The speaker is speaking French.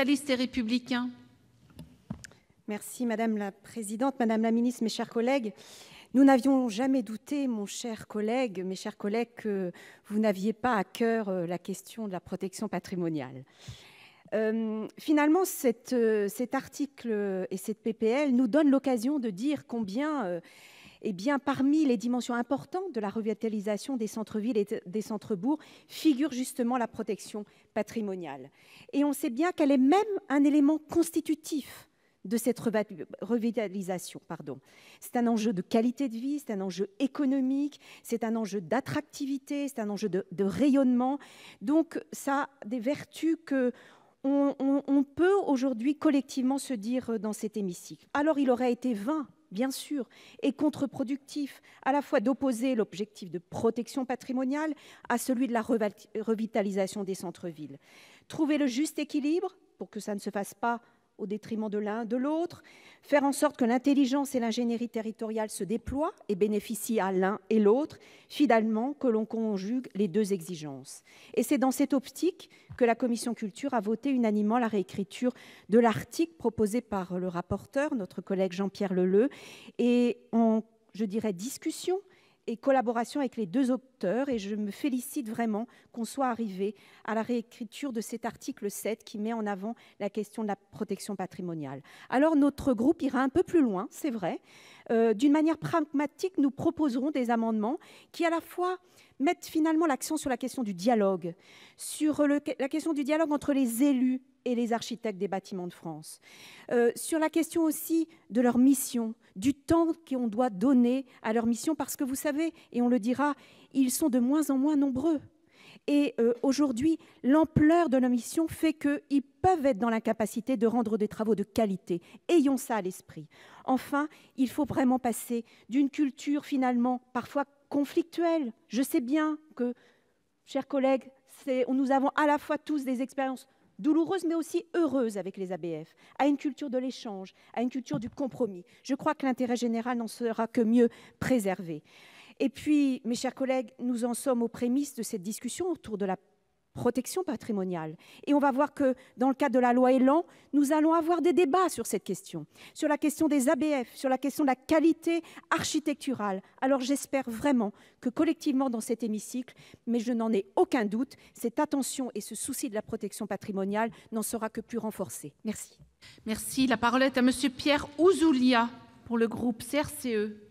socialistes et républicains. Merci Madame la Présidente, Madame la Ministre, mes chers collègues. Nous n'avions jamais douté, mes chers collègues, que vous n'aviez pas à cœur la question de la protection patrimoniale. Finalement, cet article et cette PPL nous donnent l'occasion de dire combien, parmi les dimensions importantes de la revitalisation des centres-villes et des centres-bourgs figure justement la protection patrimoniale. Et on sait bien qu'elle est même un élément constitutif de cette revitalisation. C'est un enjeu de qualité de vie, c'est un enjeu économique, c'est un enjeu d'attractivité, c'est un enjeu de rayonnement. Donc, ça a des vertus que on peut aujourd'hui collectivement se dire dans cet hémicycle. Alors, il aurait été vain, bien sûr, et contre-productif à la fois d'opposer l'objectif de protection patrimoniale à celui de la revitalisation des centres-villes. Trouver le juste équilibre pour que ça ne se fasse pas au détriment de l'un, de l'autre, faire en sorte que l'intelligence et l'ingénierie territoriale se déploient et bénéficient à l'un et l'autre, finalement que l'on conjugue les deux exigences. Et c'est dans cette optique que la Commission culture a voté unanimement la réécriture de l'article proposé par le rapporteur, notre collègue Jean-Pierre Leleux, et en, discussion et collaboration avec les deux auteurs, et je me félicite vraiment qu'on soit arrivé à la réécriture de cet article 7 qui met en avant la question de la protection patrimoniale. Alors notre groupe ira un peu plus loin, c'est vrai. D'une manière pragmatique, nous proposerons des amendements qui à la fois mettent finalement l'accent sur la question du dialogue, sur la question du dialogue entre les élus et les architectes des bâtiments de France, sur la question aussi de leur mission, du temps qu'on doit donner à leur mission, parce que vous savez, et on le dira, ils sont de moins en moins nombreux. Et aujourd'hui, l'ampleur de leur mission fait qu'ils peuvent être dans l'incapacité de rendre des travaux de qualité. Ayons ça à l'esprit. Enfin, il faut vraiment passer d'une culture finalement parfois conflictuelle. Je sais bien que, chers collègues, nous avons à la fois tous des expériences douloureuse mais aussi heureuse avec les ABF, à une culture de l'échange, à une culture du compromis. Je crois que l'intérêt général n'en sera que mieux préservé. Et puis, mes chers collègues, nous en sommes aux prémices de cette discussion autour de la protection patrimoniale. Et on va voir que dans le cadre de la loi Elan, nous allons avoir des débats sur cette question, sur la question des ABF, sur la question de la qualité architecturale. Alors j'espère vraiment que collectivement dans cet hémicycle, mais je n'en ai aucun doute, cette attention et ce souci de la protection patrimoniale n'en sera que plus renforcé. Merci. Merci. La parole est à Monsieur Pierre Ouzoulia pour le groupe CRCE.